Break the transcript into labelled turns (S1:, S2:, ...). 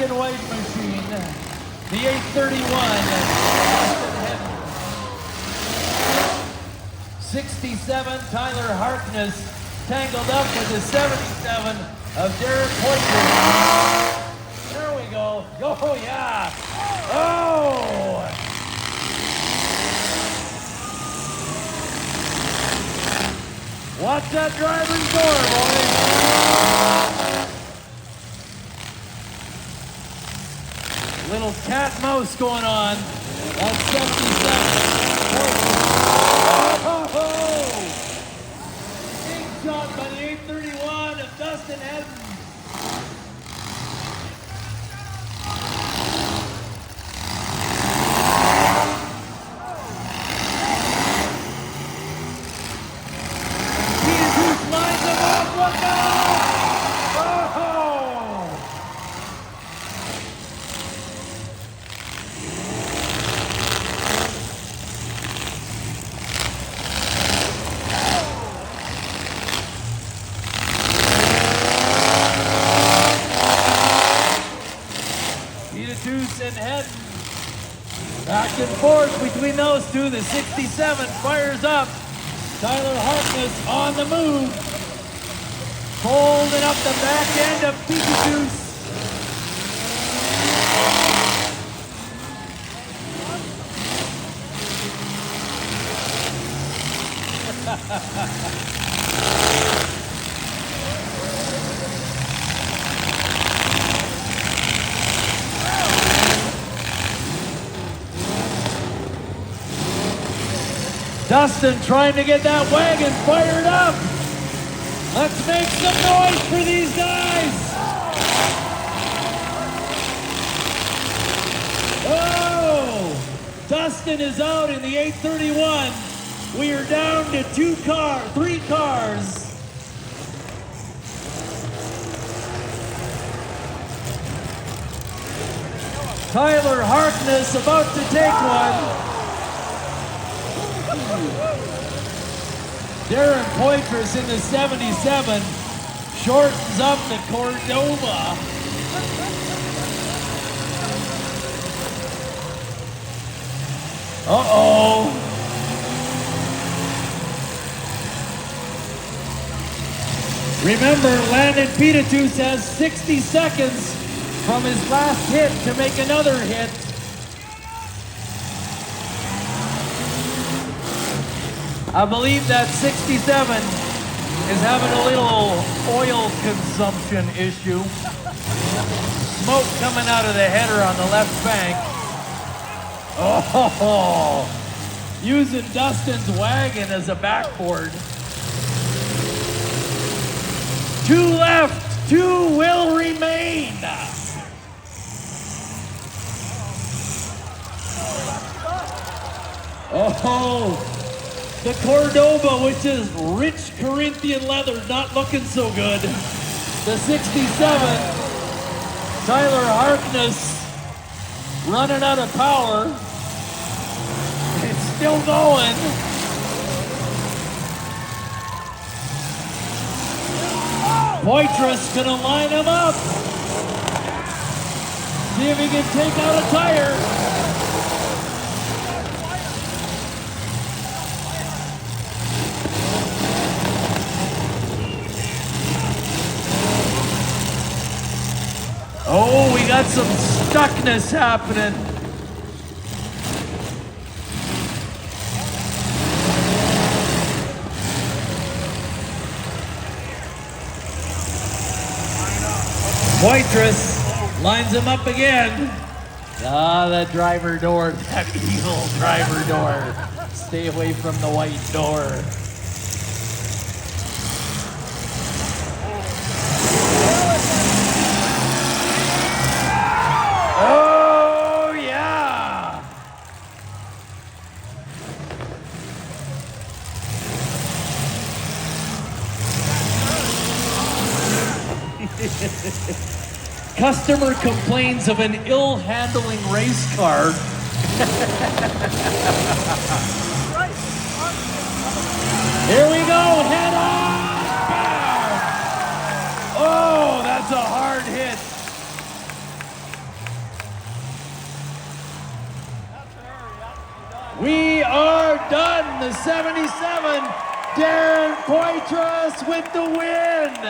S1: and white machine, the 831. 67, Tyler Harkness, tangled up with the 77 of Derek Poitras. There we go. Oh, yeah. Oh! Watch that driver's door, boys. Little cat mouse going on. That's 77. Oh! Big shot by the 831 of Dustin Hedden. Jesus lines him up. Look out! Oh! And Hedden. Back and forth between those two. The 67 fires up. Tyler Harkness on the move. Holding up the back end of Pikachu's. Dustin trying to get that wagon fired up. Let's make some noise for these guys. Oh, Dustin is out in the 831. We are down to three cars. Tyler Harkness about to take one. Darren Poitras in the 77 shortens up the Cordova. Uh-oh. Remember, Landon Pitatus has 60 seconds from his last hit to make another hit. I believe that 67 is having a little oil consumption issue. Smoke coming out of the header on the left bank. Oh, using Dustin's wagon as a backboard. 2 left, 2 will remain. Oh. The Cordova, which is rich Corinthian leather, not looking so good. The 67, Tyler Harkness, running out of power. It's still going. Poitras gonna line him up. See if he can take out a tire. Oh, we got some stuckness happening. Poitras lines him up again. Ah, that driver door, that evil driver door. Stay away from the white door. Oh, yeah! Customer complains of an ill-handling race car. Here we go, head on! Oh, that's a hard hit. We are done. The 77, Darren Poitras with the win.